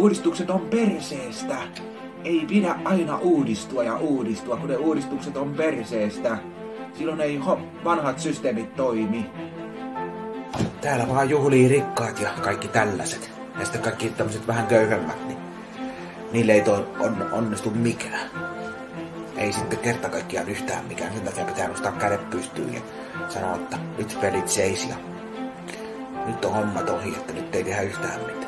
Uudistukset on perseestä. Ei pidä aina uudistua ja uudistua, kun ne uudistukset on perseestä. Silloin ei vanhat systeemit toimi. Täällä vaan juhlii rikkaat ja kaikki tällaiset. Ja sitten kaikki tämmöiset vähän köyhemmät, niin niille ei onnistu mikään. Ei sitten kerta kaikkiaan yhtään mikään. Sen takia pitää nostaa kädet pystyyn ja sanoa, että nyt pelit seis ja nyt on hommat ohi, että nyt ei tehdä yhtään mitään.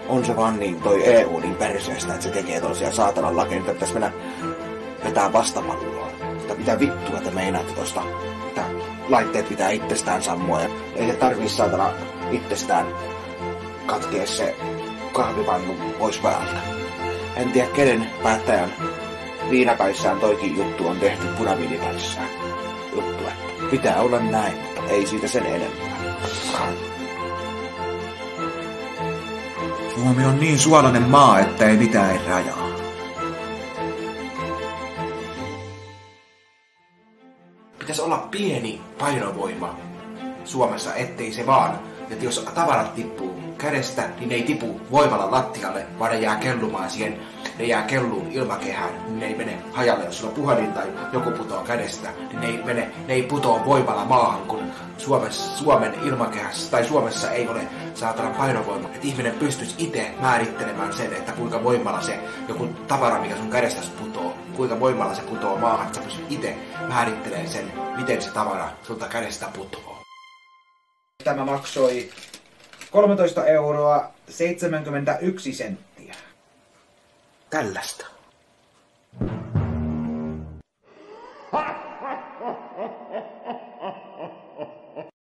On se vaan niin toi EU niin perseestä, että se tekee toisia saatanan lakeja, että pitäis mennä vetää vastapalloa. Sitä mitä vittua te meinaatte tosta, että laitteet pitää itsestään sammua ja ei se tarvii saatana itsestään katkea se kahvipannu pois päältä. En tiedä kenen päättäjän viinapäissään toikin juttu on tehty punaviinipäissään. Juttu, että pitää olla näin, mutta ei siitä sen enempää. Suomi on niin suolainen maa, että ei mitään rajaa. Pitäisi olla pieni painovoima Suomessa, ettei se vaan, että jos tavarat tippuu kädestä, niin ne ei tipu voimalla lattialle, vaan ne jää kellumaan siihen, ne jää kelluun ilmakehään, niin ne ei mene hajalle, jos sulla puhelin tai joku putoo kädestä, niin ne ei putoo voimalla maahan, kun Suomen ilmakehässä tai Suomessa ei ole saatana painovoima, että ihminen pystyisi itse määrittelemään sen, että kuinka voimalla se joku tavara, mikä sun kädestäsi putoo, kuinka voimalla se putoo maahan, että sä pystyt itse määrittelemään sen, miten se tavara sulta kädestä putoo. Tämä maksoi 13,71 €. Tällaista.